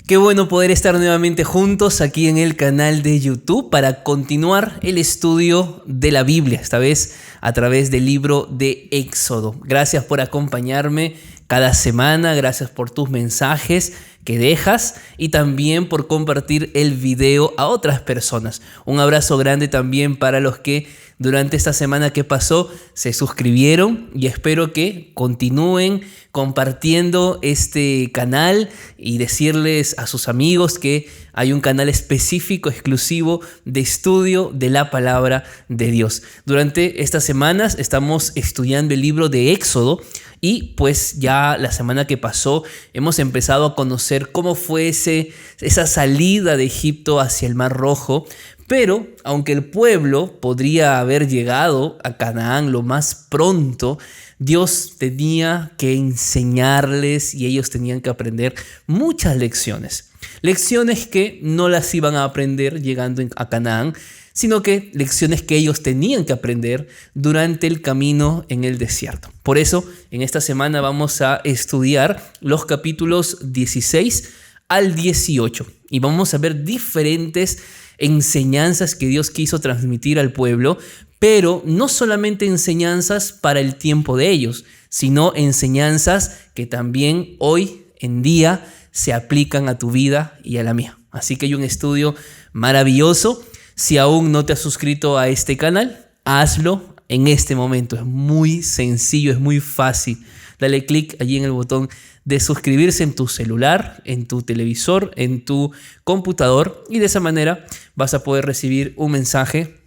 Qué bueno poder estar nuevamente juntos aquí en el canal de YouTube para continuar el estudio de la Biblia, esta vez a través del libro de Éxodo. Gracias por acompañarme cada semana, gracias por tus mensajes que dejas y también por compartir el video a otras personas. Un abrazo grande también para los que durante esta semana que pasó se suscribieron y espero que continúen compartiendo este canal y decirles a sus amigos que hay un canal específico, exclusivo de estudio de la palabra de Dios. Durante estas semanas estamos estudiando el libro de Éxodo y pues ya la semana que pasó hemos empezado a conocer cómo fue esa salida de Egipto hacia el Mar Rojo. Pero aunque el pueblo podría haber llegado a Canaán lo más pronto, Dios tenía que enseñarles y ellos tenían que aprender muchas lecciones. Lecciones que no las iban a aprender llegando a Canaán, sino que lecciones que ellos tenían que aprender durante el camino en el desierto. Por eso, en esta semana vamos a estudiar los capítulos 16 al 18 y vamos a ver diferentes enseñanzas que Dios quiso transmitir al pueblo, pero no solamente enseñanzas para el tiempo de ellos, sino enseñanzas que también hoy en día se aplican a tu vida y a la mía. Así que hay un estudio maravilloso. Si aún no te has suscrito a este canal, hazlo en este momento. Es muy sencillo, es muy fácil. Dale clic allí en el botón de suscribirse en tu celular, en tu televisor, en tu computador y de esa manera vas a poder recibir un mensaje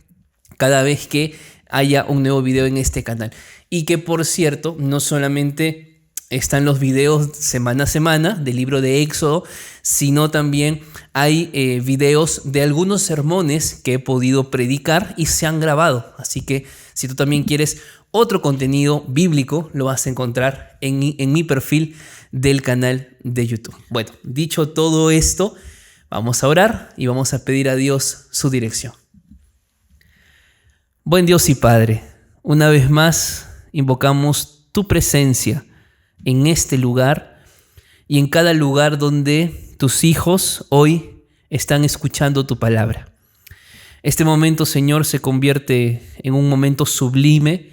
cada vez que haya un nuevo video en este canal. Y que por cierto, no solamente están los videos semana a semana del libro de Éxodo, sino también hay videos de algunos sermones que he podido predicar y se han grabado. Así que si tú también quieres otro contenido bíblico, lo vas a encontrar en mi perfil del canal de YouTube. Bueno, dicho todo esto, vamos a orar y vamos a pedir a Dios su dirección. Buen Dios y Padre, una vez más invocamos tu presencia en este lugar y en cada lugar donde tus hijos hoy están escuchando tu palabra. Este momento, Señor, se convierte en un momento sublime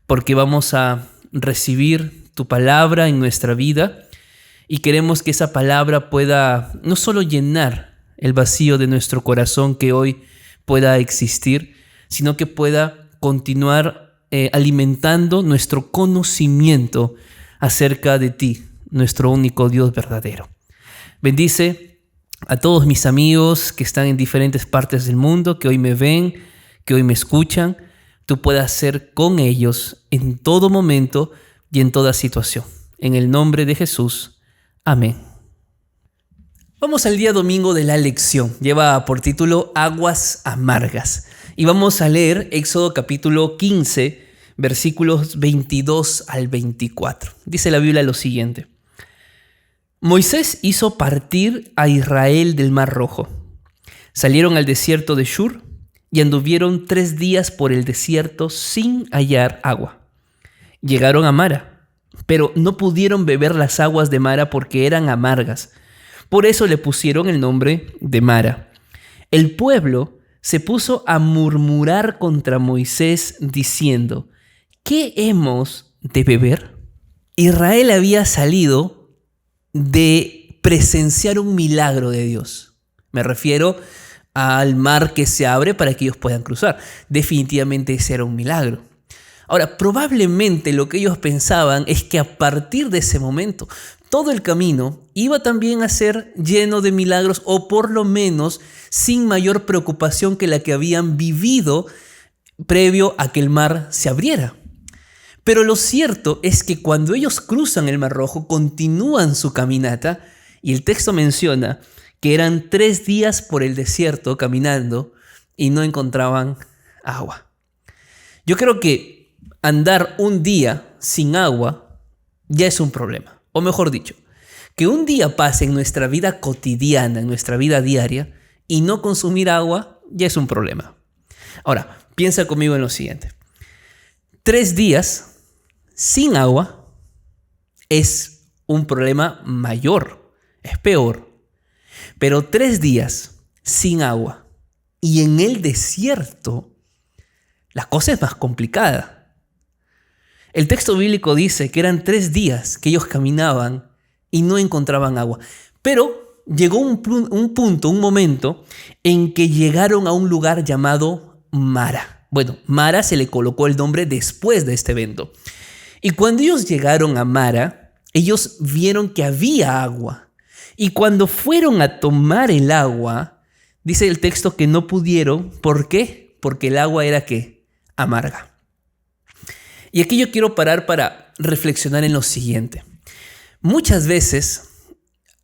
porque vamos a recibir tu palabra en nuestra vida y queremos que esa palabra pueda no solo llenar el vacío de nuestro corazón que hoy pueda existir, sino que pueda continuar alimentando nuestro conocimiento acerca de ti, nuestro único Dios verdadero. Bendice a todos mis amigos que están en diferentes partes del mundo, que hoy me ven, que hoy me escuchan. Tú puedas ser con ellos en todo momento y en toda situación. En el nombre de Jesús. Amén. Vamos al día domingo de la lección. Lleva por título Aguas Amargas. Y vamos a leer Éxodo capítulo 15, versículos 22 al 24. Dice la Biblia lo siguiente. Moisés hizo partir a Israel del Mar Rojo. Salieron al desierto de Shur y anduvieron 3 días por el desierto sin hallar agua. Llegaron a Mara, pero no pudieron beber las aguas de Mara porque eran amargas. Por eso le pusieron el nombre de Mara. El pueblo se puso a murmurar contra Moisés diciendo, ¿qué hemos de beber? Israel había salido de presenciar un milagro de Dios. Me refiero al mar que se abre para que ellos puedan cruzar. Definitivamente ese era un milagro. Ahora, probablemente lo que ellos pensaban es que a partir de ese momento, todo el camino iba también a ser lleno de milagros o por lo menos sin mayor preocupación que la que habían vivido previo a que el mar se abriera. Pero lo cierto es que cuando ellos cruzan el Mar Rojo, continúan su caminata y el texto menciona que eran 3 días por el desierto caminando y no encontraban agua. Yo creo que andar un día sin agua ya es un problema. O mejor dicho, que un día pase en nuestra vida cotidiana, en nuestra vida diaria, y no consumir agua ya es un problema. Ahora, piensa conmigo en lo siguiente. 3 días sin agua es un problema mayor, es peor. pero 3 días sin agua. Y en el desierto, la cosa es más complicada. El texto bíblico dice que eran 3 días que ellos caminaban y no encontraban agua. Pero llegó un punto, un momento, en que llegaron a un lugar llamado Mara. Bueno, Mara se le colocó el nombre después de este evento. Y cuando ellos llegaron a Mara, ellos vieron que había agua. Y cuando fueron a tomar el agua, dice el texto que no pudieron. ¿Por qué? Porque el agua era ¿qué? Amarga. Y aquí yo quiero parar para reflexionar en lo siguiente. Muchas veces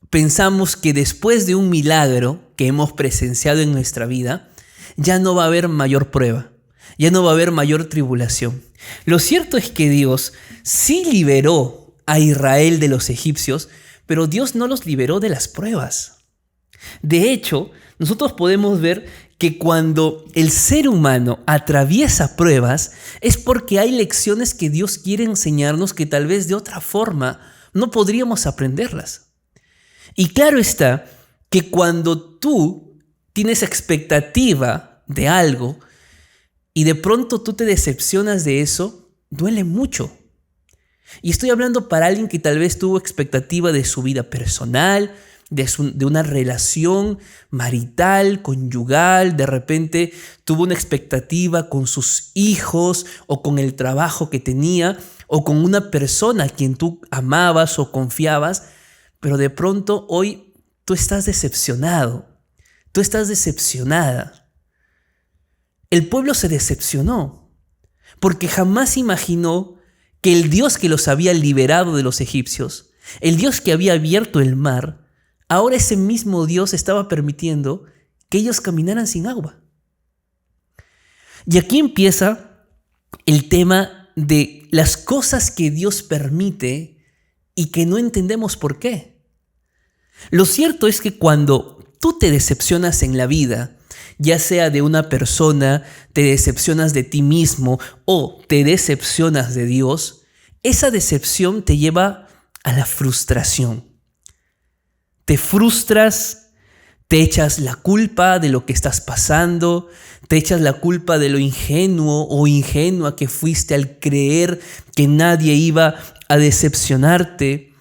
pensamos que después de un milagro que hemos presenciado en nuestra vida, ya no va a haber mayor prueba, ya no va a haber mayor tribulación. Lo cierto es que Dios sí liberó a Israel de los egipcios, pero Dios no los liberó de las pruebas. De hecho, nosotros podemos ver que cuando el ser humano atraviesa pruebas es porque hay lecciones que Dios quiere enseñarnos que tal vez de otra forma no podríamos aprenderlas. Y claro está que cuando tú tienes expectativa de algo y de pronto tú te decepcionas de eso, duele mucho. Y estoy hablando para alguien que tal vez tuvo expectativa de su vida personal, de una relación marital, conyugal, de repente tuvo una expectativa con sus hijos o con el trabajo que tenía o con una persona a quien tú amabas o confiabas, pero de pronto hoy tú estás decepcionado, tú estás decepcionada. El pueblo se decepcionó porque jamás imaginó que el Dios que los había liberado de los egipcios, el Dios que había abierto el mar, ahora ese mismo Dios estaba permitiendo que ellos caminaran sin agua. Y aquí empieza el tema de las cosas que Dios permite y que no entendemos por qué. Lo cierto es que cuando tú te decepcionas en la vida, ya sea de una persona, te decepcionas de ti mismo o te decepcionas de Dios, esa decepción te lleva a la frustración. Te frustras, te echas la culpa de lo que estás pasando, te echas la culpa de lo ingenuo o ingenua que fuiste al creer que nadie iba a decepcionarte.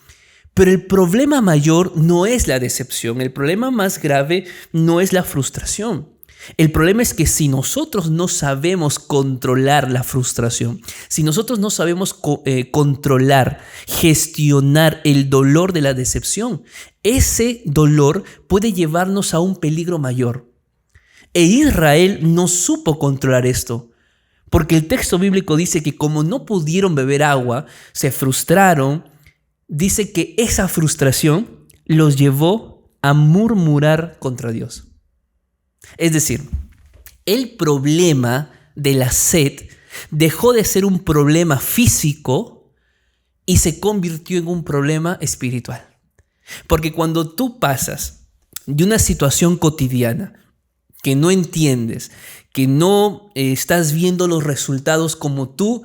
Pero el problema mayor no es la decepción, el problema más grave no es la frustración. El problema es que si nosotros no sabemos controlar la frustración, si nosotros no sabemos controlar, gestionar el dolor de la decepción, ese dolor puede llevarnos a un peligro mayor. E Israel no supo controlar esto, porque el texto bíblico dice que como no pudieron beber agua, se frustraron. Dice que esa frustración los llevó a murmurar contra Dios. Es decir, el problema de la sed dejó de ser un problema físico y se convirtió en un problema espiritual. Porque cuando tú pasas de una situación cotidiana que no entiendes, que no estás viendo los resultados como tú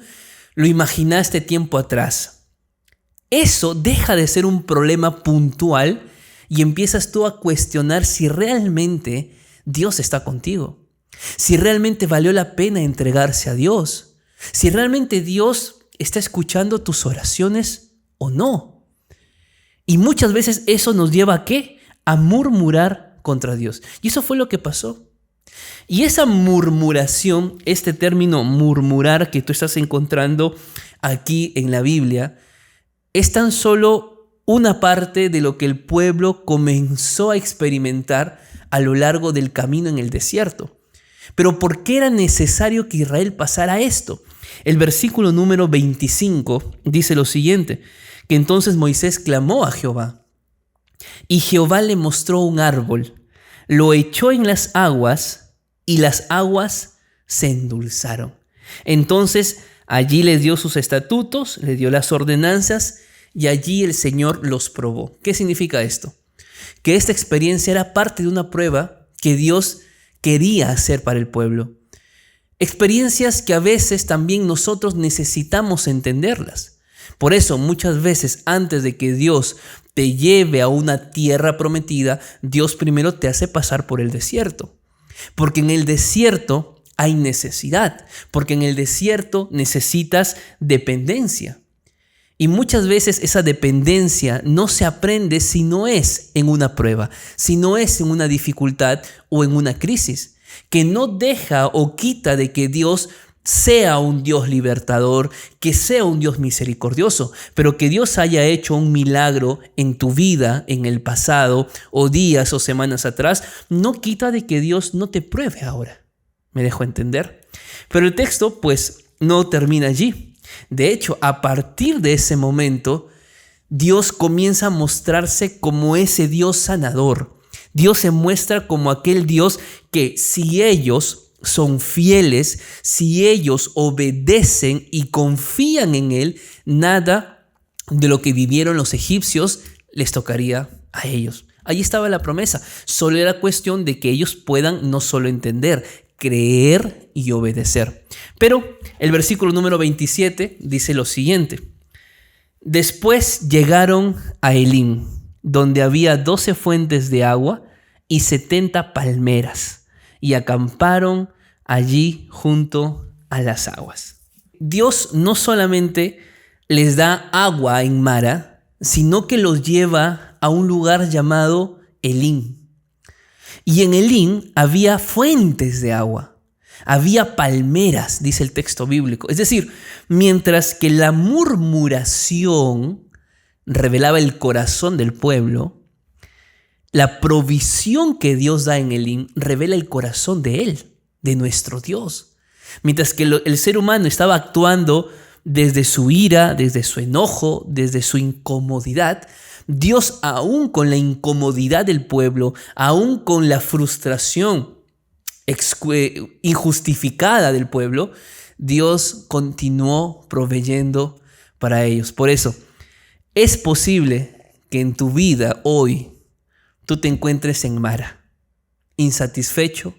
lo imaginaste tiempo atrás, eso deja de ser un problema puntual y empiezas tú a cuestionar si realmente Dios está contigo, si realmente valió la pena entregarse a Dios, si realmente Dios está escuchando tus oraciones o no. Y muchas veces eso nos lleva ¿a qué? A murmurar contra Dios. Y eso fue lo que pasó. Y esa murmuración, este término murmurar que tú estás encontrando aquí en la Biblia, es tan solo una parte de lo que el pueblo comenzó a experimentar a lo largo del camino en el desierto. Pero ¿por qué era necesario que Israel pasara esto? El versículo número 25 dice lo siguiente, que entonces Moisés clamó a Jehová, y Jehová le mostró un árbol, lo echó en las aguas, y las aguas se endulzaron. Entonces allí les dio sus estatutos, les dio las ordenanzas, y allí el Señor los probó. ¿Qué significa esto? Que esta experiencia era parte de una prueba que Dios quería hacer para el pueblo. Experiencias que a veces también nosotros necesitamos entenderlas. Por eso muchas veces antes de que Dios te lleve a una tierra prometida, Dios primero te hace pasar por el desierto. Porque en el desierto hay necesidad, porque en el desierto necesitas dependencia. Y muchas veces esa dependencia no se aprende si no es en una prueba, si no es en una dificultad o en una crisis, que no deja o quita de que Dios sea un Dios libertador, que sea un Dios misericordioso, pero que Dios haya hecho un milagro en tu vida, en el pasado, o días o semanas atrás, no quita de que Dios no te pruebe ahora. ¿Me dejo entender? Pero el texto pues no termina allí. De hecho, a partir de ese momento, Dios comienza a mostrarse como ese Dios sanador. Dios se muestra como aquel Dios que si ellos son fieles, si ellos obedecen y confían en Él, nada de lo que vivieron los egipcios les tocaría a ellos. Ahí estaba la promesa. Solo era cuestión de que ellos puedan no solo entender, creer y obedecer. Pero el versículo número 27 dice lo siguiente. Después llegaron a Elim, donde había 12 fuentes de agua y 70 palmeras, y acamparon allí junto a las aguas. Dios no solamente les da agua en Mara, sino que los lleva a un lugar llamado Elim. Y en Elim había fuentes de agua, había palmeras, dice el texto bíblico. Es decir, mientras que la murmuración revelaba el corazón del pueblo, la provisión que Dios da en Elim revela el corazón de Él, de nuestro Dios. Mientras que el ser humano estaba actuando desde su ira, desde su enojo, desde su incomodidad, Dios, aún con la incomodidad del pueblo, aún con la frustración injustificada del pueblo, Dios continuó proveyendo para ellos. Por eso, es posible que en tu vida hoy tú te encuentres en Mara, insatisfecho,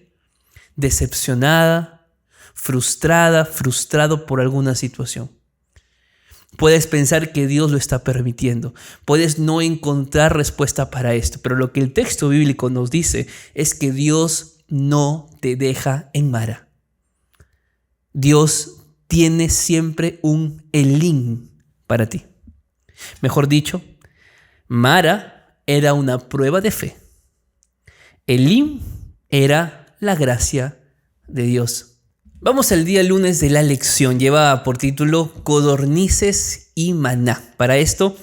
decepcionada, frustrado por alguna situación. Puedes pensar que Dios lo está permitiendo. Puedes no encontrar respuesta para esto. Pero lo que el texto bíblico nos dice es que Dios no te deja en Mara. Dios tiene siempre un Elim para ti. Mejor dicho, Mara era una prueba de fe. Elim era la gracia de Dios. Vamos al día lunes de la lección. Lleva por título Codornices y maná. Para esto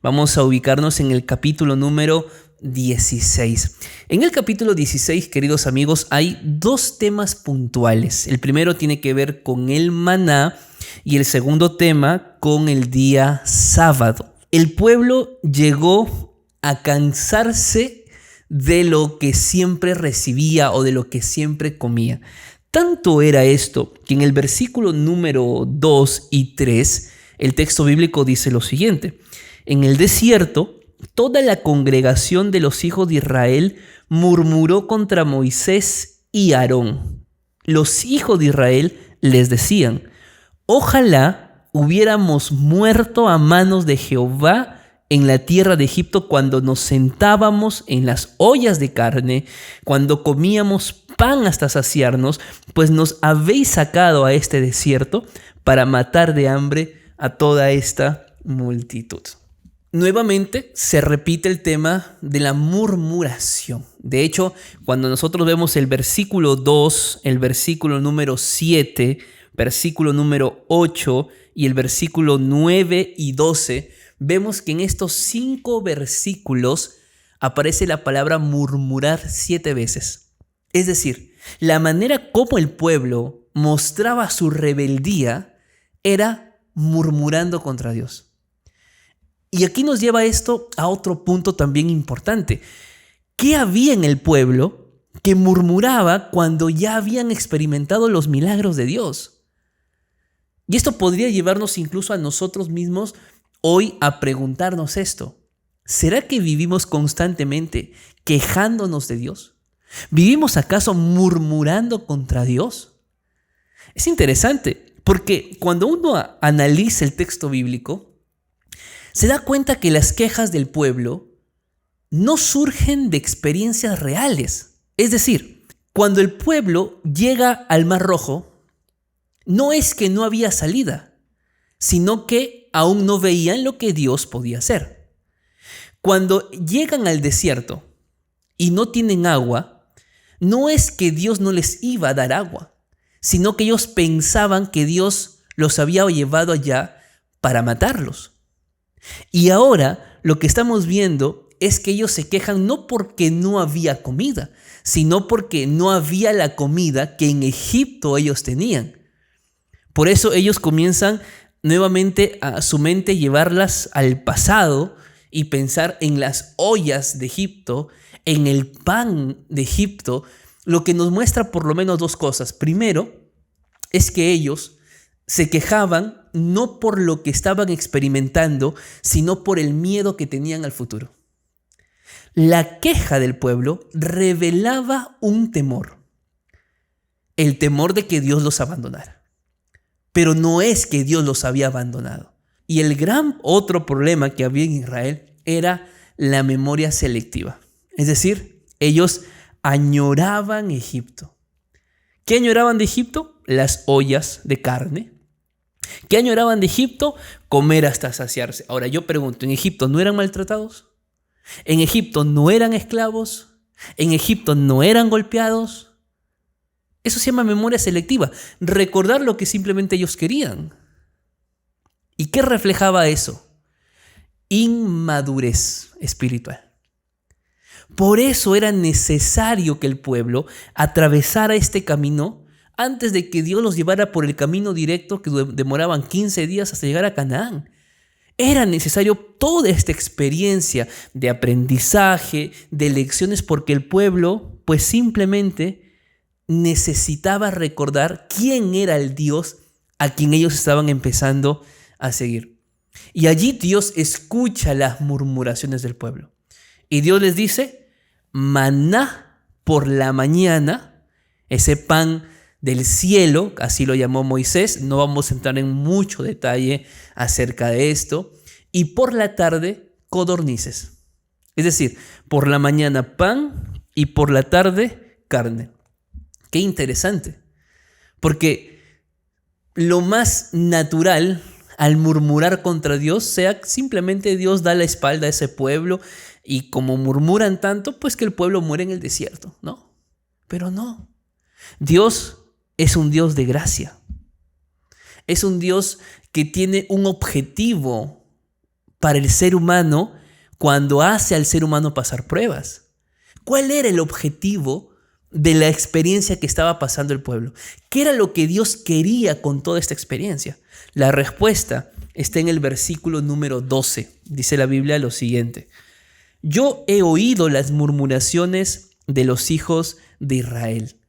vamos a ubicarnos en el capítulo número 16. En el capítulo 16, queridos amigos, hay dos temas puntuales. El primero tiene que ver con el maná y el segundo tema con el día sábado. El pueblo llegó a cansarse de lo que siempre recibía o de lo que siempre comía. Tanto era esto que en el versículo número 2 y 3, el texto bíblico dice lo siguiente. En el desierto, toda la congregación de los hijos de Israel murmuró contra Moisés y Aarón. Los hijos de Israel les decían, ojalá hubiéramos muerto a manos de Jehová en la tierra de Egipto cuando nos sentábamos en las ollas de carne, cuando comíamos pan hasta saciarnos, pues nos habéis sacado a este desierto para matar de hambre a toda esta multitud. Nuevamente se repite el tema de la murmuración. De hecho, cuando nosotros vemos el versículo 2, el versículo número 7, versículo número 8 y el versículo 9 y 12, vemos que en estos 5 versículos aparece la palabra murmurar 7 veces. Es decir, la manera como el pueblo mostraba su rebeldía era murmurando contra Dios. Y aquí nos lleva esto a otro punto también importante. ¿Qué había en el pueblo que murmuraba cuando ya habían experimentado los milagros de Dios? Y esto podría llevarnos incluso a nosotros mismos hoy a preguntarnos esto. ¿Será que vivimos constantemente quejándonos de Dios? ¿Vivimos acaso murmurando contra Dios? Es interesante porque cuando uno analiza el texto bíblico, se da cuenta que las quejas del pueblo no surgen de experiencias reales. Es decir, cuando el pueblo llega al Mar Rojo, no es que no había salida, sino que aún no veían lo que Dios podía hacer. Cuando llegan al desierto y no tienen agua, no es que Dios no les iba a dar agua, sino que ellos pensaban que Dios los había llevado allá para matarlos. Y ahora lo que estamos viendo es que ellos se quejan no porque no había comida, sino porque no había la comida que en Egipto ellos tenían. Por eso ellos comienzan nuevamente a su mente llevarlas al pasado y pensar en las ollas de Egipto, en el pan de Egipto, lo que nos muestra por lo menos dos cosas. Primero, es que ellos se quejaban no por lo que estaban experimentando, sino por el miedo que tenían al futuro. La queja del pueblo revelaba un temor, el temor de que Dios los abandonara. Pero no es que Dios los había abandonado. Y el gran otro problema que había en Israel era la memoria selectiva. Es decir, ellos añoraban Egipto. ¿Qué añoraban de Egipto? Las ollas de carne. ¿Qué añoraban de Egipto? Comer hasta saciarse. Ahora yo pregunto, ¿en Egipto no eran maltratados? ¿En Egipto no eran esclavos? ¿En Egipto no eran golpeados? Eso se llama memoria selectiva. Recordar lo que simplemente ellos querían. ¿Y qué reflejaba eso? Inmadurez espiritual. Por eso era necesario que el pueblo atravesara este camino antes de que Dios los llevara por el camino directo que demoraban 15 días hasta llegar a Canaán. Era necesario toda esta experiencia de aprendizaje, de lecciones, porque el pueblo pues simplemente necesitaba recordar quién era el Dios a quien ellos estaban empezando a seguir. Y allí Dios escucha las murmuraciones del pueblo. Y Dios les dice, maná por la mañana, ese pan del cielo, así lo llamó Moisés. No vamos a entrar en mucho detalle acerca de esto. Y por la tarde, codornices. Es decir, por la mañana pan y por la tarde carne. Qué interesante, porque lo más natural al murmurar contra Dios sea simplemente Dios da la espalda a ese pueblo y como murmuran tanto, pues que el pueblo muere en el desierto, ¿no? Pero no, Dios es un Dios de gracia, es un Dios que tiene un objetivo para el ser humano cuando hace al ser humano pasar pruebas. ¿Cuál era el objetivo de la experiencia que estaba pasando el pueblo? ¿Qué era lo que Dios quería con toda esta experiencia? La respuesta está en el versículo número 12. Dice la Biblia lo siguiente: yo he oído las murmuraciones de los hijos de Israel.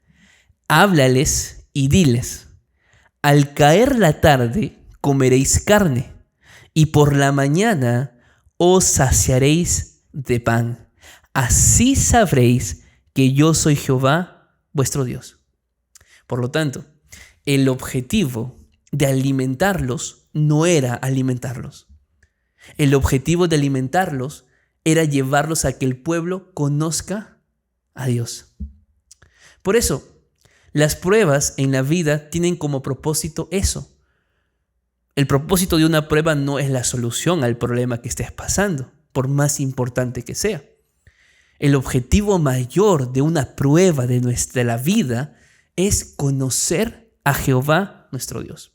Háblales y diles, al caer la tarde comeréis carne, y por la mañana os saciaréis de pan. Así sabréis que yo soy Jehová, vuestro Dios. Por lo tanto, el objetivo de alimentarlos no era alimentarlos. El objetivo de alimentarlos era llevarlos a que el pueblo conozca a Dios. Por eso, las pruebas en la vida tienen como propósito eso. El propósito de una prueba no es la solución al problema que estés pasando, por más importante que sea. El objetivo mayor de una prueba de la vida es conocer a Jehová, nuestro Dios.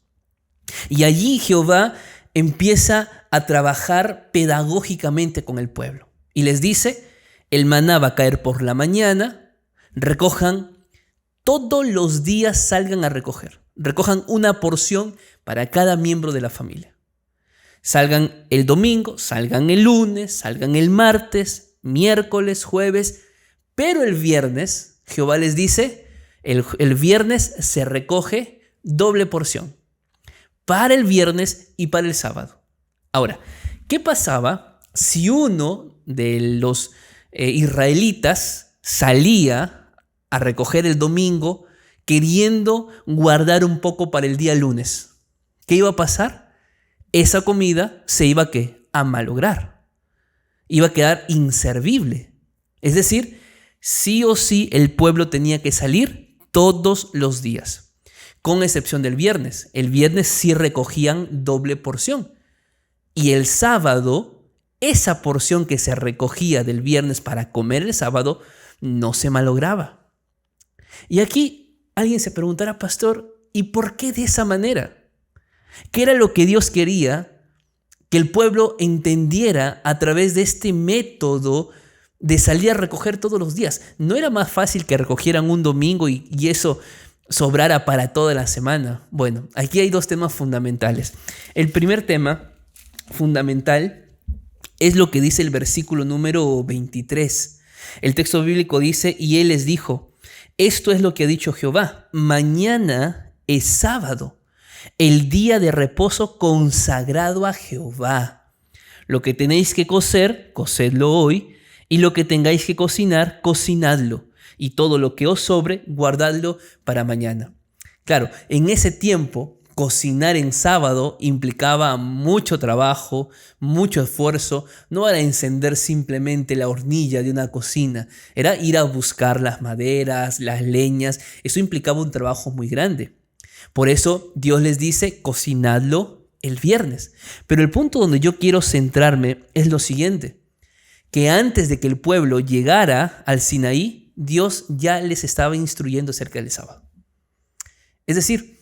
Y allí Jehová empieza a trabajar pedagógicamente con el pueblo. Y les dice, el maná va a caer por la mañana, recojan, todos los días salgan a recoger. Recojan una porción para cada miembro de la familia. Salgan el domingo, salgan el lunes, salgan el martes, miércoles, jueves, pero el viernes, Jehová les dice, el viernes se recoge doble porción, para el viernes y para el sábado. Ahora, ¿qué pasaba si uno de los israelitas salía a recoger el domingo queriendo guardar un poco para el día lunes? ¿Qué iba a pasar? Esa comida se iba ¿qué? a malograr, iba a quedar inservible. Es decir, sí o sí el pueblo tenía que salir todos los días, con excepción del viernes. El viernes sí recogían doble porción. Y el sábado, esa porción que se recogía del viernes para comer el sábado, no se malograba. Y aquí alguien se preguntará, pastor, ¿y por qué de esa manera? ¿Qué era lo que Dios quería que el pueblo entendiera a través de este método de salir a recoger todos los días? ¿No era más fácil que recogieran un domingo y eso sobrara para toda la semana? Bueno, aquí hay dos temas fundamentales. El primer tema fundamental es lo que dice el versículo número 23. El texto bíblico dice, y él les dijo, esto es lo que ha dicho Jehová, mañana es sábado, el día de reposo consagrado a Jehová. Lo que tenéis que cocer, cocedlo hoy, y lo que tengáis que cocinar, cocinadlo, y todo lo que os sobre, guardadlo para mañana. Claro, en ese tiempo, cocinar en sábado implicaba mucho trabajo, mucho esfuerzo. No era encender simplemente la hornilla de una cocina, era ir a buscar las maderas, las leñas. Eso implicaba un trabajo muy grande. Por eso Dios les dice, cocinadlo el viernes. Pero el punto donde yo quiero centrarme es lo siguiente, que antes de que el pueblo llegara al Sinaí, Dios ya les estaba instruyendo acerca del sábado. Es decir,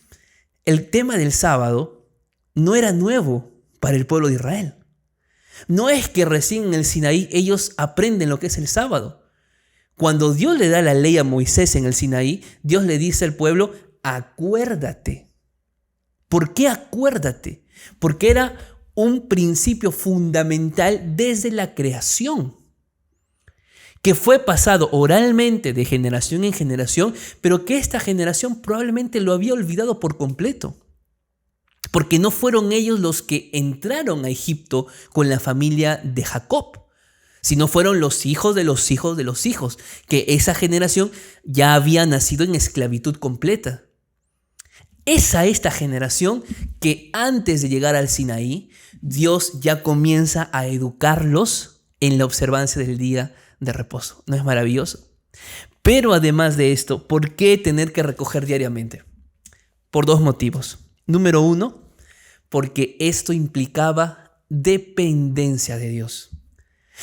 el tema del sábado no era nuevo para el pueblo de Israel. No es que recién en el Sinaí ellos aprenden lo que es el sábado. Cuando Dios le da la ley a Moisés en el Sinaí, Dios le dice al pueblo, acuérdate. ¿Por qué acuérdate? Porque era un principio fundamental desde la creación, que fue pasado oralmente de generación en generación, pero que esta generación probablemente lo había olvidado por completo. Porque no fueron ellos los que entraron a Egipto con la familia de Jacob, sino fueron los hijos de los hijos de los hijos, que esa generación ya había nacido en esclavitud completa. Es a esta generación que antes de llegar al Sinaí, Dios ya comienza a educarlos en la observancia del día de reposo. ¿No es maravilloso? Pero además de esto, ¿por qué tener que recoger diariamente? Por dos motivos. Número uno, porque esto implicaba dependencia de Dios.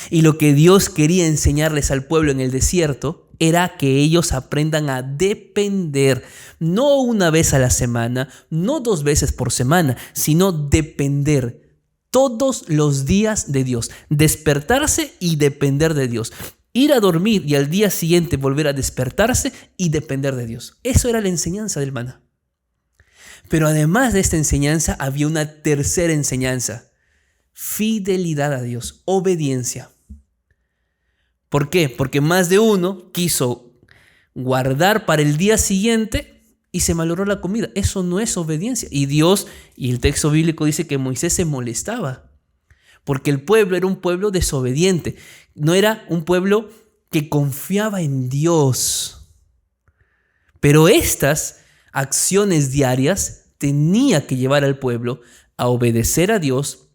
Y lo que Dios quería enseñarles al pueblo en el desierto era que ellos aprendan a depender, no una vez a la semana, no 2 veces por semana, sino depender todos los días de Dios, despertarse y depender de Dios, ir a dormir y al día siguiente volver a despertarse y depender de Dios. Eso era la enseñanza del maná. Pero además de esta enseñanza había una tercera enseñanza: fidelidad a Dios, obediencia. ¿Por qué? Porque más de uno quiso guardar para el día siguiente y se malogró la comida. Eso no es obediencia. Y Dios, y el texto bíblico dice que Moisés se molestaba, porque el pueblo era un pueblo desobediente. No era un pueblo que confiaba en Dios. Pero estas acciones diarias tenía que llevar al pueblo a obedecer a Dios,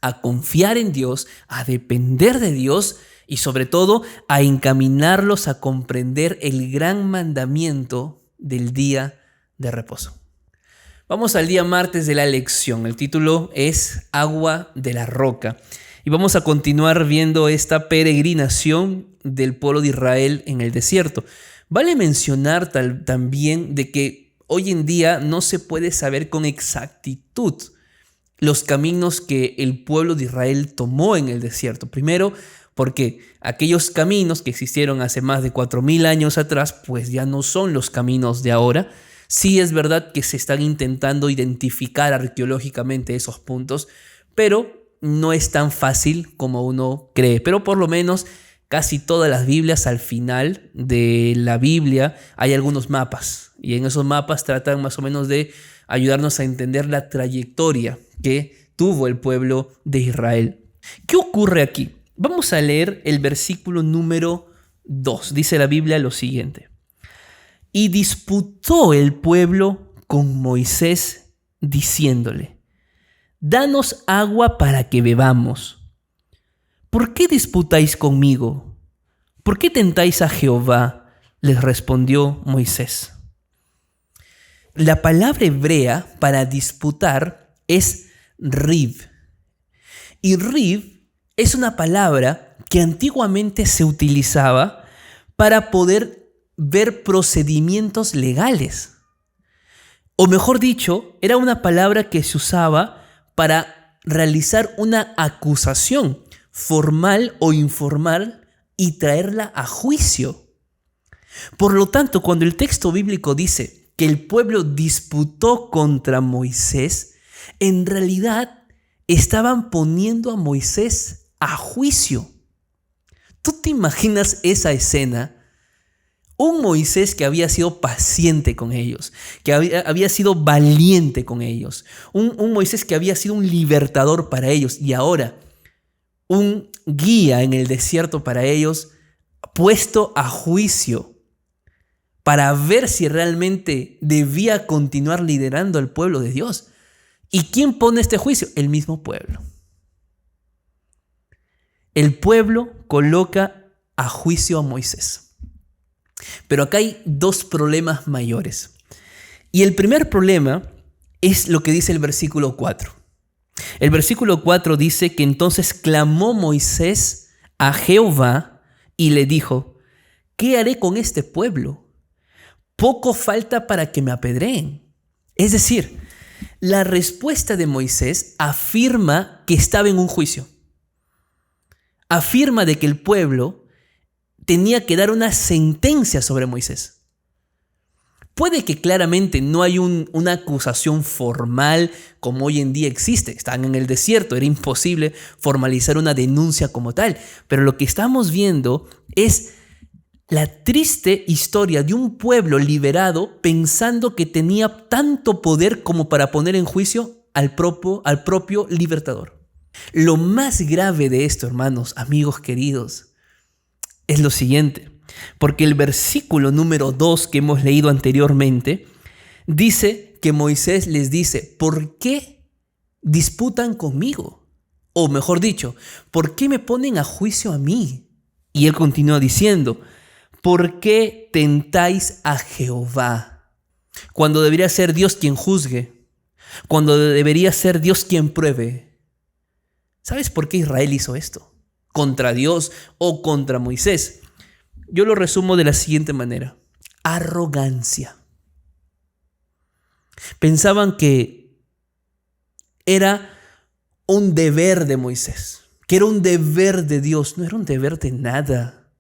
a confiar en Dios, a depender de Dios y sobre todo a encaminarlos a comprender el gran mandamiento del día de reposo. Vamos al día martes de la lección. El título es Agua de la Roca. Y vamos a continuar viendo esta peregrinación del pueblo de Israel en el desierto. Vale mencionar también de que hoy en día no se puede saber con exactitud los caminos que el pueblo de Israel tomó en el desierto. Primero, porque aquellos caminos que existieron hace más de 4,000 años atrás, pues ya no son los caminos de ahora. Sí es verdad que se están intentando identificar arqueológicamente esos puntos, pero no es tan fácil como uno cree. Pero por lo menos casi todas las Biblias, al final de la Biblia hay algunos mapas. Y en esos mapas tratan más o menos de ayudarnos a entender la trayectoria que tuvo el pueblo de Israel. ¿Qué ocurre aquí? Vamos a leer el versículo número 2. Dice la Biblia lo siguiente: y disputó el pueblo con Moisés, diciéndole: danos agua para que bebamos. ¿Por qué disputáis conmigo? ¿Por qué tentáis a Jehová?, les respondió Moisés. La palabra hebrea para disputar es rib. Y rib es una palabra que antiguamente se utilizaba para poder ver procedimientos legales. O mejor dicho, era una palabra que se usaba para realizar una acusación formal o informal y traerla a juicio. Por lo tanto, cuando el texto bíblico dice que el pueblo disputó contra Moisés, en realidad estaban poniendo a Moisés a juicio. ¿Tú te imaginas esa escena? Un Moisés que había sido paciente con ellos, que había sido valiente con ellos, un Moisés que había sido un libertador para ellos y ahora un guía en el desierto para ellos, puesto a juicio para ver si realmente debía continuar liderando al pueblo de Dios. ¿Y quién pone este juicio? El mismo pueblo. El pueblo coloca a juicio a Moisés. Pero acá hay dos problemas mayores. Y el primer problema es lo que dice el versículo 4. El versículo 4 dice que entonces clamó Moisés a Jehová y le dijo: ¿qué haré con este pueblo? Poco falta para que me apedreen. Es decir, la respuesta de Moisés afirma que estaba en un juicio. Afirma de que el pueblo tenía que dar una sentencia sobre Moisés. Puede que claramente no hay una acusación formal como hoy en día existe. Están en el desierto, era imposible formalizar una denuncia como tal. Pero lo que estamos viendo es la triste historia de un pueblo liberado pensando que tenía tanto poder como para poner en juicio al propio libertador. Lo más grave de esto, hermanos, amigos queridos, es lo siguiente, porque el versículo número 2 que hemos leído anteriormente dice que Moisés les dice: ¿por qué disputan conmigo? O mejor dicho, ¿por qué me ponen a juicio a mí? Y él continúa diciendo: ¿por qué tentáis a Jehová? Cuando debería ser Dios quien juzgue, cuando debería ser Dios quien pruebe. ¿Sabes por qué Israel hizo esto? Contra Dios o contra Moisés. Yo lo resumo de la siguiente manera: arrogancia. Pensaban que era un deber de Moisés, que era un deber de Dios. No era un deber de nada.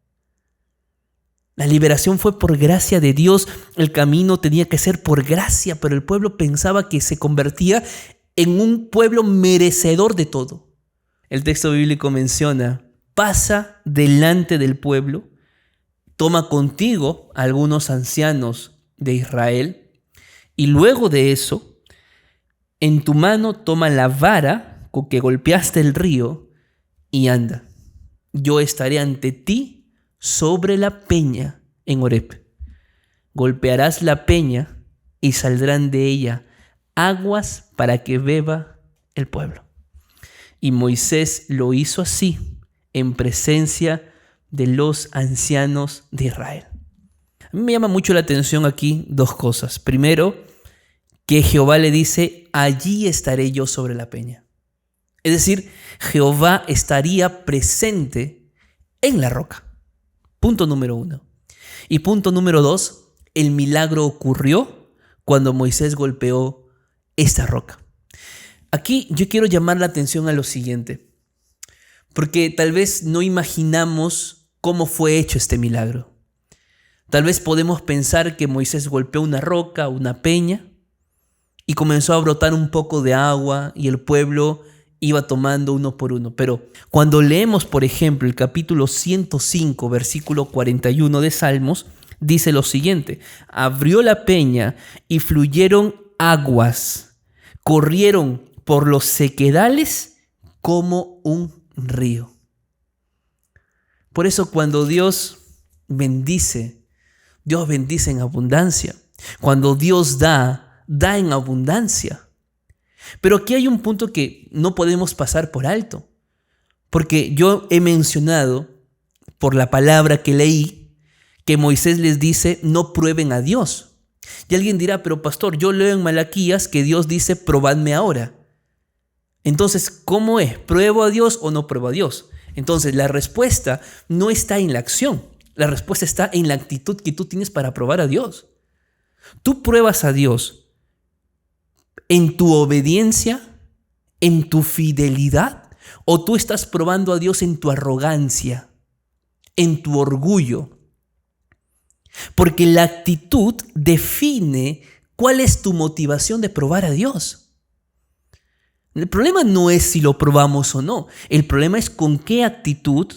La liberación fue por gracia de Dios, el camino tenía que ser por gracia, pero el pueblo pensaba que se convertía en un pueblo merecedor de todo. El texto bíblico menciona: pasa delante del pueblo, toma contigo a algunos ancianos de Israel y luego de eso, en tu mano toma la vara con que golpeaste el río y anda. Yo estaré ante ti sobre la peña en Horeb. Golpearás la peña y saldrán de ella aguas para que beba el pueblo. Y Moisés lo hizo así, en presencia de los ancianos de Israel. A mí me llama mucho la atención aquí dos cosas. Primero, que Jehová le dice: allí estaré yo sobre la peña. Es decir, Jehová estaría presente en la roca. Punto número 1. Y punto número 2, el milagro ocurrió cuando Moisés golpeó esta roca. Aquí yo quiero llamar la atención a lo siguiente, porque tal vez no imaginamos cómo fue hecho este milagro. Tal vez podemos pensar que Moisés golpeó una roca, una peña, y comenzó a brotar un poco de agua y el pueblo iba tomando uno por uno. Pero cuando leemos, por ejemplo, el capítulo 105, versículo 41 de Salmos, dice lo siguiente: abrió la peña y fluyeron aguas, corrieron por los sequedales como un río. Por eso cuando Dios bendice en abundancia. Cuando Dios da en abundancia. Pero aquí hay un punto que no podemos pasar por alto, porque yo he mencionado por la palabra que leí que Moisés les dice no prueben a Dios. Y alguien dirá, pero pastor, yo leo en Malaquías que Dios dice probadme ahora. Entonces, ¿cómo es? ¿Pruebo a Dios o no pruebo a Dios? Entonces, la respuesta no está en la acción. La respuesta está en la actitud que tú tienes para probar a Dios. Tú pruebas a Dios en tu obediencia, en tu fidelidad, o tú estás probando a Dios en tu arrogancia, en tu orgullo. Porque la actitud define cuál es tu motivación de probar a Dios. El problema no es si lo probamos o no. El problema es con qué actitud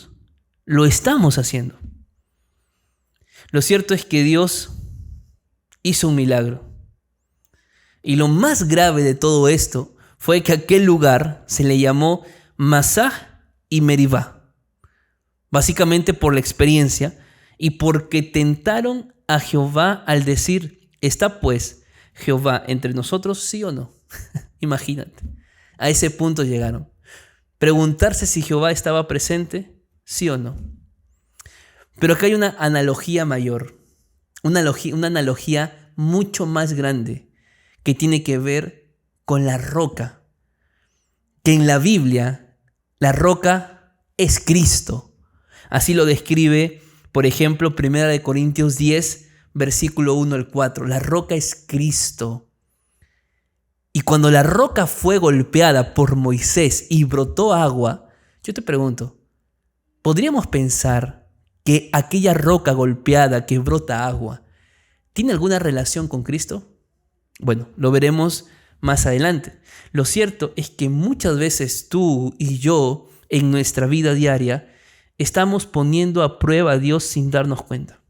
lo estamos haciendo. Lo cierto es que Dios hizo un milagro. Y lo más grave de todo esto fue que aquel lugar se le llamó Masah y Meribá. Básicamente por la experiencia y porque tentaron a Jehová al decir, ¿está pues Jehová entre nosotros, sí o no? Imagínate, a ese punto llegaron. Preguntarse si Jehová estaba presente, sí o no. Pero acá hay una analogía mayor, una analogía mucho más grande que tiene que ver con la roca. Que en la Biblia, la roca es Cristo. Así lo describe, por ejemplo, 1 Corintios 10, versículo 1 al 4. La roca es Cristo. Y cuando la roca fue golpeada por Moisés y brotó agua, yo te pregunto, ¿podríamos pensar que aquella roca golpeada que brota agua tiene alguna relación con Cristo? Bueno, lo veremos más adelante. Lo cierto es que muchas veces tú y yo en nuestra vida diaria estamos poniendo a prueba a Dios sin darnos cuenta,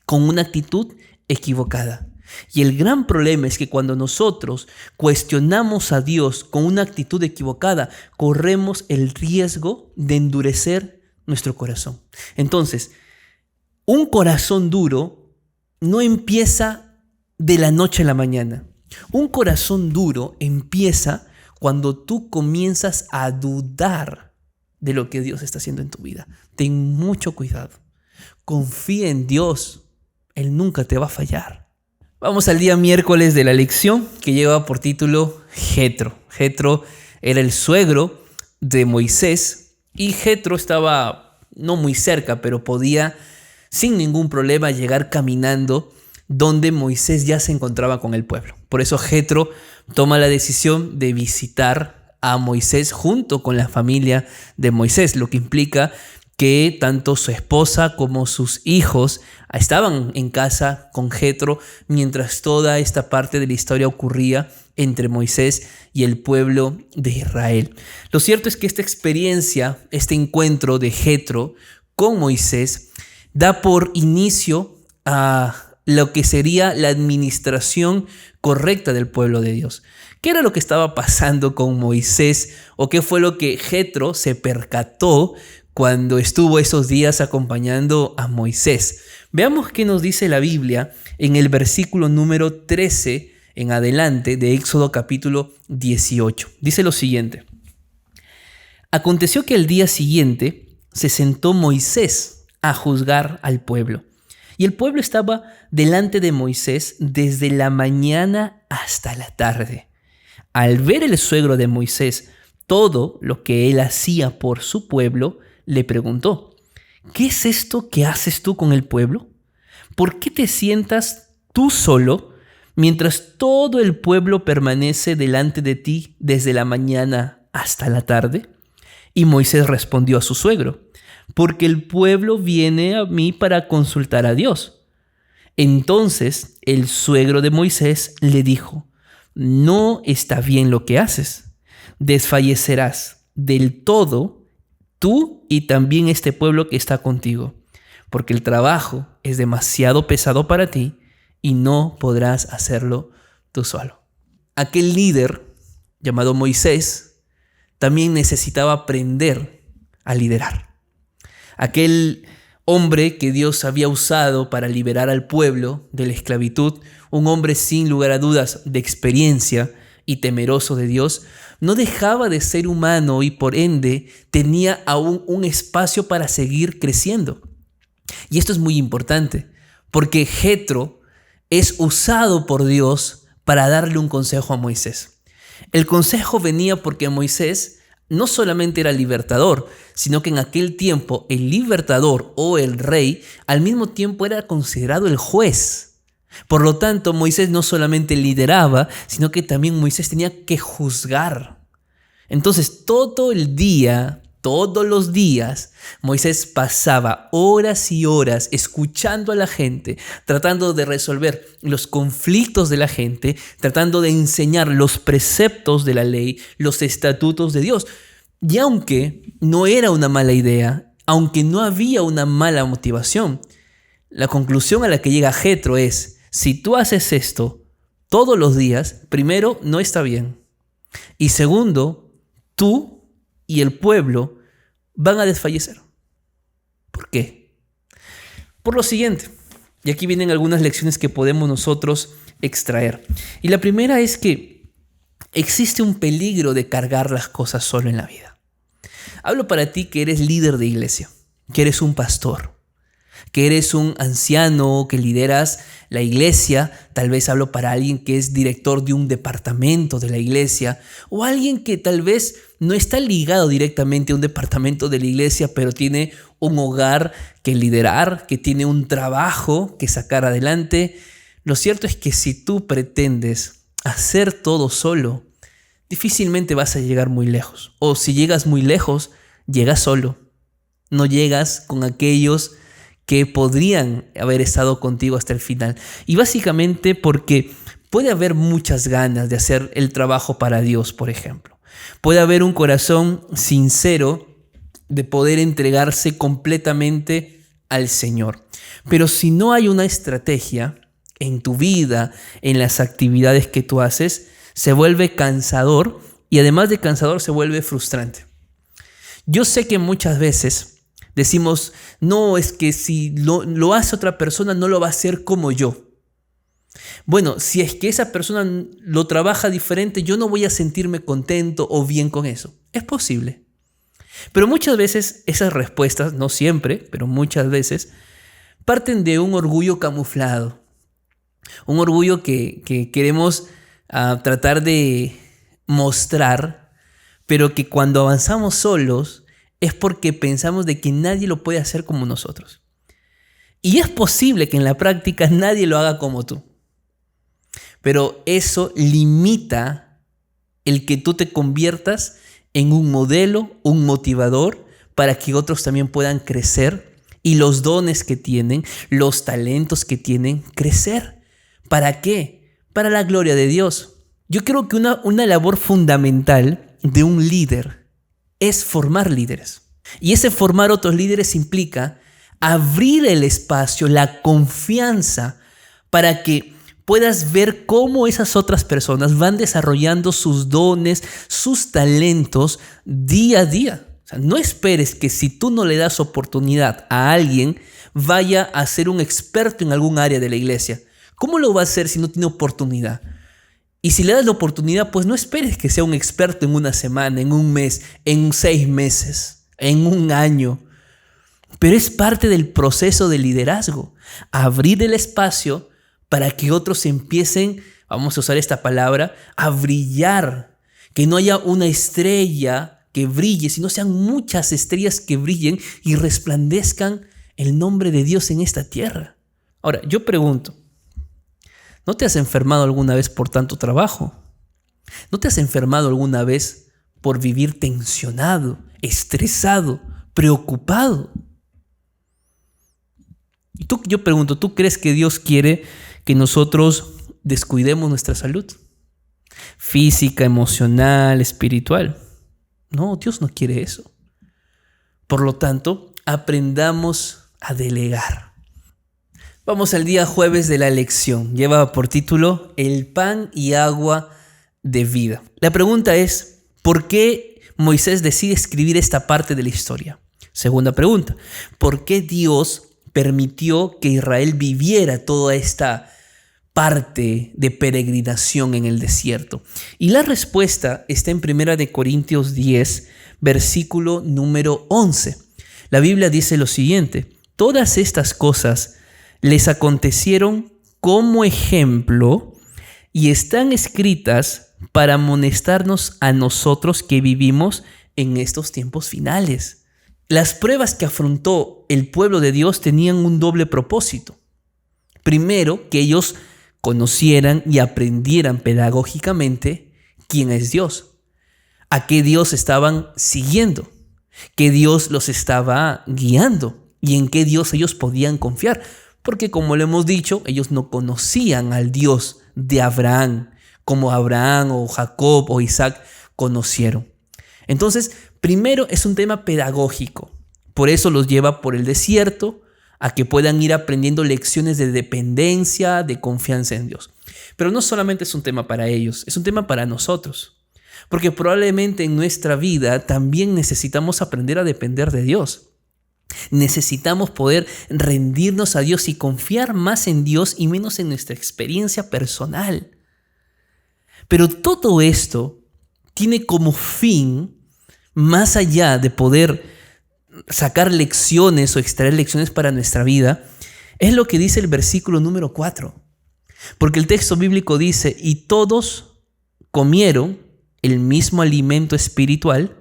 con una actitud equivocada. Y el gran problema es que cuando nosotros cuestionamos a Dios con una actitud equivocada, corremos el riesgo de endurecer nuestro corazón. Entonces, un corazón duro no empieza de la noche a la mañana. Un corazón duro empieza cuando tú comienzas a dudar de lo que Dios está haciendo en tu vida. Ten mucho cuidado. Confía en Dios. Él nunca te va a fallar. Vamos al día miércoles de la lección que lleva por título Jetro. Jetro era el suegro de Moisés y Jetro estaba no muy cerca, pero podía sin ningún problema llegar caminando donde Moisés ya se encontraba con el pueblo. Por eso Jetro toma la decisión de visitar a Moisés junto con la familia de Moisés, lo que implica que tanto su esposa como sus hijos estaban en casa con Jetro mientras toda esta parte de la historia ocurría entre Moisés y el pueblo de Israel. Lo cierto es que esta experiencia, este encuentro de Jetro con Moisés, da por inicio a lo que sería la administración correcta del pueblo de Dios. ¿Qué era lo que estaba pasando con Moisés o qué fue lo que Jetro se percató cuando estuvo esos días acompañando a Moisés? Veamos qué nos dice la Biblia en el versículo número 13 en adelante de Éxodo capítulo 18. Dice lo siguiente: Aconteció que al día siguiente se sentó Moisés a juzgar al pueblo. Y el pueblo estaba delante de Moisés desde la mañana hasta la tarde. Al ver el suegro de Moisés todo lo que él hacía por su pueblo, le preguntó: ¿qué es esto que haces tú con el pueblo? ¿Por qué te sientas tú solo mientras todo el pueblo permanece delante de ti desde la mañana hasta la tarde? Y Moisés respondió a su suegro: porque el pueblo viene a mí para consultar a Dios. Entonces el suegro de Moisés le dijo: no está bien lo que haces. Desfallecerás del todo tú y también este pueblo que está contigo, porque el trabajo es demasiado pesado para ti y no podrás hacerlo tú solo. Aquel líder llamado Moisés también necesitaba aprender a liderar. Aquel hombre que Dios había usado para liberar al pueblo de la esclavitud, un hombre sin lugar a dudas de experiencia y temeroso de Dios, no dejaba de ser humano y por ende tenía aún un espacio para seguir creciendo. Y esto es muy importante, porque Jetro es usado por Dios para darle un consejo a Moisés. El consejo venía porque Moisés no solamente era libertador, sino que en aquel tiempo el libertador o el rey al mismo tiempo era considerado el juez. Por lo tanto, Moisés no solamente lideraba, sino que también Moisés tenía que juzgar. Entonces, todo el día, todos los días, Moisés pasaba horas y horas escuchando a la gente, tratando de resolver los conflictos de la gente, tratando de enseñar los preceptos de la ley, los estatutos de Dios. Y aunque no era una mala idea, aunque no había una mala motivación, la conclusión a la que llega Jetro es: si tú haces esto todos los días, primero, no está bien. Y segundo, tú y el pueblo van a desfallecer. ¿Por qué? Por lo siguiente, y aquí vienen algunas lecciones que podemos nosotros extraer. Y la primera es que existe un peligro de cargar las cosas solo en la vida. Hablo para ti que eres líder de iglesia, que eres un pastor, que eres un anciano, que lideras la iglesia. Tal vez hablo para alguien que es director de un departamento de la iglesia, o alguien que tal vez no está ligado directamente a un departamento de la iglesia, pero tiene un hogar que liderar, que tiene un trabajo que sacar adelante. Lo cierto es que si tú pretendes hacer todo solo, difícilmente vas a llegar muy lejos. O si llegas muy lejos, llegas solo. No llegas con aquellos que podrían haber estado contigo hasta el final. Y básicamente porque puede haber muchas ganas de hacer el trabajo para Dios, por ejemplo. Puede haber un corazón sincero de poder entregarse completamente al Señor. Pero si no hay una estrategia en tu vida, en las actividades que tú haces, se vuelve cansador y además de cansador se vuelve frustrante. Yo sé que muchas veces decimos: no, es que si lo hace otra persona no lo va a hacer como yo. Bueno, si es que esa persona lo trabaja diferente, yo no voy a sentirme contento o bien con eso. Es posible. Pero muchas veces esas respuestas, no siempre, pero muchas veces, parten de un orgullo camuflado. Un orgullo que queremos tratar de mostrar, pero que cuando avanzamos solos es porque pensamos de que nadie lo puede hacer como nosotros. Y es posible que en la práctica nadie lo haga como tú. Pero eso limita el que tú te conviertas en un modelo, un motivador, para que otros también puedan crecer y los dones que tienen, los talentos que tienen, crecer. ¿Para qué? Para la gloria de Dios. Yo creo que una labor fundamental de un líder es formar líderes. Y ese formar otros líderes implica abrir el espacio, la confianza, para que puedas ver cómo esas otras personas van desarrollando sus dones, sus talentos día a día. O sea, no esperes que si tú no le das oportunidad a alguien, vaya a ser un experto en algún área de la iglesia. ¿Cómo lo va a hacer si no tiene oportunidad? Y si le das la oportunidad, pues no esperes que sea un experto en una semana, en un mes, en 6 meses, en un año. Pero es parte del proceso de liderazgo. Abrir el espacio para que otros empiecen, vamos a usar esta palabra, a brillar. Que no haya una estrella que brille, sino sean muchas estrellas que brillen y resplandezcan el nombre de Dios en esta tierra. Ahora, yo pregunto, ¿no te has enfermado alguna vez por tanto trabajo? ¿No te has enfermado alguna vez por vivir tensionado, estresado, preocupado? Y yo pregunto, ¿tú crees que Dios quiere que nosotros descuidemos nuestra salud? Física, emocional, espiritual. No, Dios no quiere eso. Por lo tanto, aprendamos a delegar. Vamos al día jueves de la lección. Lleva por título El pan y agua de vida. La pregunta es, ¿por qué Moisés decide escribir esta parte de la historia? Segunda pregunta, ¿por qué Dios permitió que Israel viviera toda esta parte de peregrinación en el desierto? Y la respuesta está en 1 Corintios 10, versículo número 11. La Biblia dice lo siguiente: todas estas cosas les acontecieron como ejemplo y están escritas para amonestarnos a nosotros que vivimos en estos tiempos finales. Las pruebas que afrontó el pueblo de Dios tenían un doble propósito. Primero, que ellos conocieran y aprendieran pedagógicamente quién es Dios, a qué Dios estaban siguiendo, qué Dios los estaba guiando y en qué Dios ellos podían confiar. Porque como lo hemos dicho, ellos no conocían al Dios de Abraham, como Abraham o Jacob o Isaac conocieron. Entonces, primero es un tema pedagógico. Por eso los lleva por el desierto, a que puedan ir aprendiendo lecciones de dependencia, de confianza en Dios. Pero no solamente es un tema para ellos, es un tema para nosotros. Porque probablemente en nuestra vida también necesitamos aprender a depender de Dios. Necesitamos poder rendirnos a Dios y confiar más en Dios y menos en nuestra experiencia personal. Pero todo esto tiene como fin, más allá de poder sacar lecciones o extraer lecciones para nuestra vida, es lo que dice el versículo número 4. Porque el texto bíblico dice: y todos comieron el mismo alimento espiritual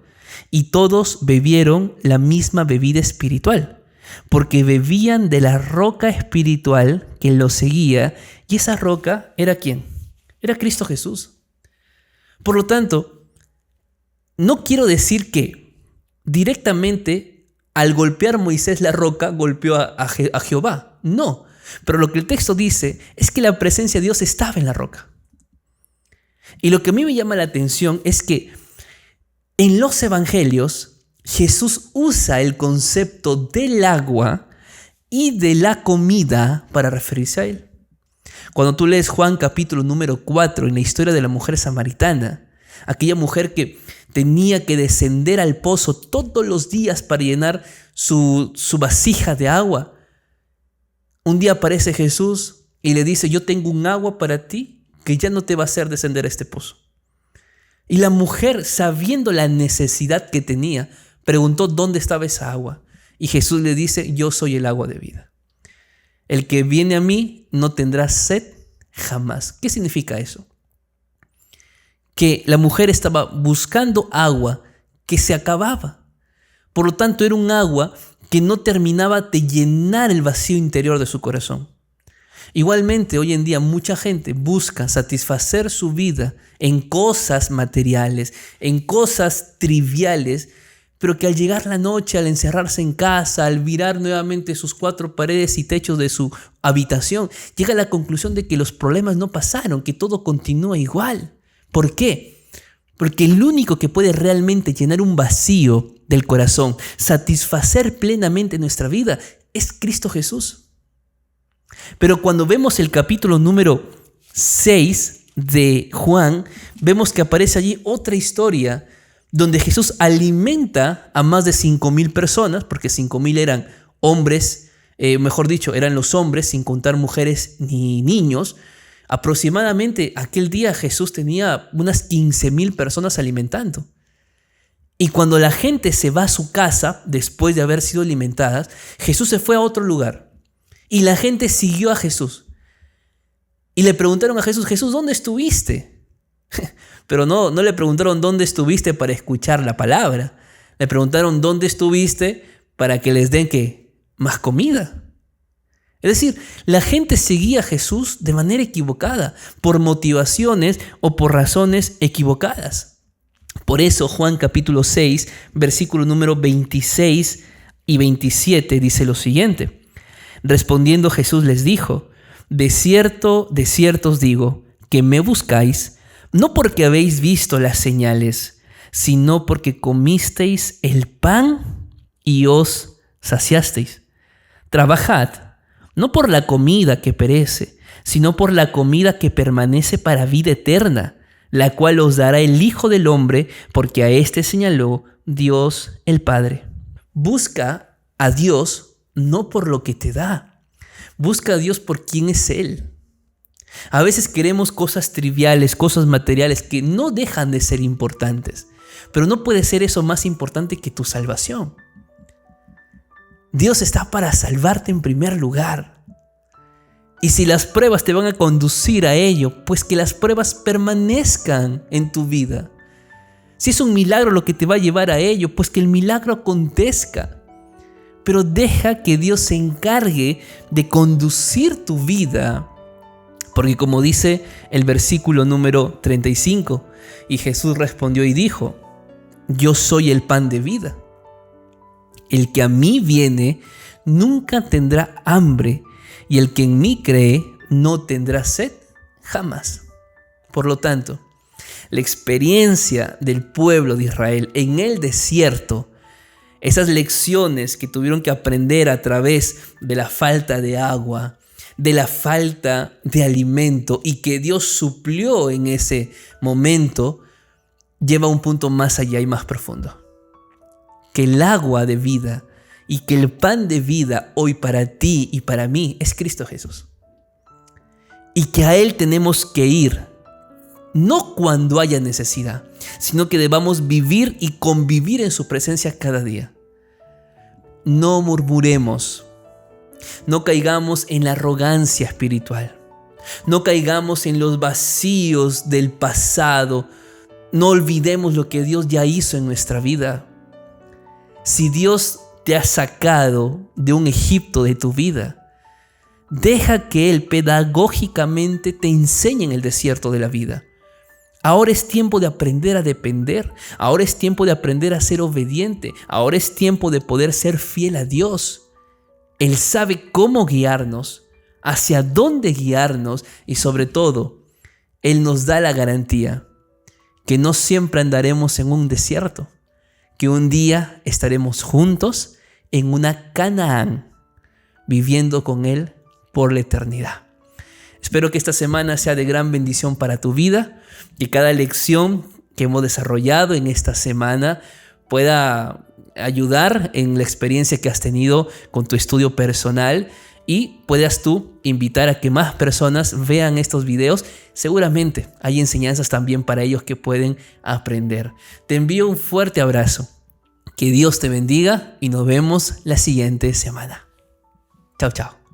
y todos bebieron la misma bebida espiritual, porque bebían de la roca espiritual que los seguía, y esa roca ¿era quién? Era Cristo Jesús. Por lo tanto, no quiero decir que directamente al golpear Moisés la roca golpeó a Jehová. No, pero lo que el texto dice es que la presencia de Dios estaba en la roca. Y lo que a mí me llama la atención es que en los evangelios Jesús usa el concepto del agua y de la comida para referirse a él. Cuando tú lees Juan capítulo número 4 en la historia de la mujer samaritana, aquella mujer que tenía que descender al pozo todos los días para llenar su vasija de agua. Un día aparece Jesús y le dice: yo tengo un agua para ti que ya no te va a hacer descender a este pozo. Y la mujer, sabiendo la necesidad que tenía, preguntó dónde estaba esa agua. Y Jesús le dice: yo soy el agua de vida. El que viene a mí no tendrá sed jamás. ¿Qué significa eso? Que la mujer estaba buscando agua que se acababa. Por lo tanto, era un agua que no terminaba de llenar el vacío interior de su corazón. Igualmente, hoy en día mucha gente busca satisfacer su vida en cosas materiales, en cosas triviales, pero que al llegar la noche, al encerrarse en casa, al mirar nuevamente sus 4 paredes y techos de su habitación, llega a la conclusión de que los problemas no pasaron, que todo continúa igual. ¿Por qué? Porque el único que puede realmente llenar un vacío del corazón, satisfacer plenamente nuestra vida, es Cristo Jesús. Pero cuando vemos el capítulo número 6 de Juan, vemos que aparece allí otra historia donde Jesús alimenta a más de 5,000 personas, porque 5,000 eran hombres, mejor dicho, eran los hombres, sin contar mujeres ni niños. Aproximadamente aquel día Jesús tenía unas 15,000 personas alimentando. Y cuando la gente se va a su casa, después de haber sido alimentadas, Jesús se fue a otro lugar. Y la gente siguió a Jesús. Y le preguntaron a Jesús: Jesús, ¿dónde estuviste? Pero no le preguntaron dónde estuviste para escuchar la palabra. Le preguntaron dónde estuviste para que les den ¿qué? Más comida. Es decir, la gente seguía a Jesús de manera equivocada, por motivaciones o por razones equivocadas. Por eso Juan capítulo 6, versículo número 26 y 27 dice lo siguiente: respondiendo Jesús les dijo: de cierto os digo, que me buscáis, no porque habéis visto las señales, sino porque comisteis el pan y os saciasteis. Trabajad, no por la comida que perece, sino por la comida que permanece para vida eterna, la cual os dará el Hijo del Hombre, porque a éste señaló Dios el Padre. Busca a Dios no por lo que te da, busca a Dios por quién es Él. A veces queremos cosas triviales, cosas materiales que no dejan de ser importantes, pero no puede ser eso más importante que tu salvación. Dios está para salvarte en primer lugar. Y si las pruebas te van a conducir a ello, pues que las pruebas permanezcan en tu vida. Si es un milagro lo que te va a llevar a ello, pues que el milagro acontezca. Pero deja que Dios se encargue de conducir tu vida. Porque como dice el versículo número 35, y Jesús respondió y dijo: yo soy el pan de vida. El que a mí viene nunca tendrá hambre, y el que en mí cree no tendrá sed jamás. Por lo tanto, la experiencia del pueblo de Israel en el desierto, esas lecciones que tuvieron que aprender a través de la falta de agua, de la falta de alimento, y que Dios suplió en ese momento, lleva a un punto más allá y más profundo. Que el agua de vida y que el pan de vida hoy para ti y para mí es Cristo Jesús. Y que a Él tenemos que ir, no cuando haya necesidad, sino que debamos vivir y convivir en su presencia cada día. No murmuremos, no caigamos en la arrogancia espiritual, no caigamos en los vacíos del pasado, no olvidemos lo que Dios ya hizo en nuestra vida. Si Dios te ha sacado de un Egipto de tu vida, deja que Él pedagógicamente te enseñe en el desierto de la vida. Ahora es tiempo de aprender a depender. Ahora es tiempo de aprender a ser obediente. Ahora es tiempo de poder ser fiel a Dios. Él sabe cómo guiarnos, hacia dónde guiarnos, y sobre todo, Él nos da la garantía que no siempre andaremos en un desierto, que un día estaremos juntos en una Canaán, viviendo con Él por la eternidad. Espero que esta semana sea de gran bendición para tu vida, que cada lección que hemos desarrollado en esta semana pueda ayudar en la experiencia que has tenido con tu estudio personal, y puedas tú invitar a que más personas vean estos videos. Seguramente hay enseñanzas también para ellos que pueden aprender. Te envío un fuerte abrazo. Que Dios te bendiga y nos vemos la siguiente semana. Chao, chao.